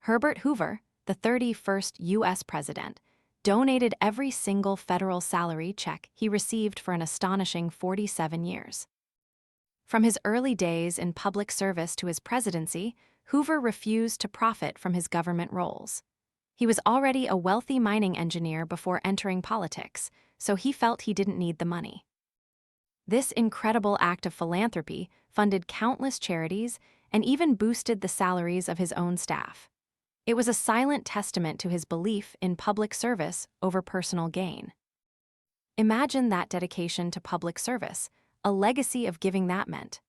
Herbert Hoover, the 31st U.S. president, donated every single federal salary check he received for an astonishing 47 years. From his early days in public service to his presidency, Hoover refused to profit from his government roles. He was already a wealthy mining engineer before entering politics, so he felt he didn't need the money. This incredible act of philanthropy funded countless charities and even boosted the salaries of his own staff. It was a silent testament to his belief in public service over personal gain. Imagine that dedication to public service, a legacy of giving that meant.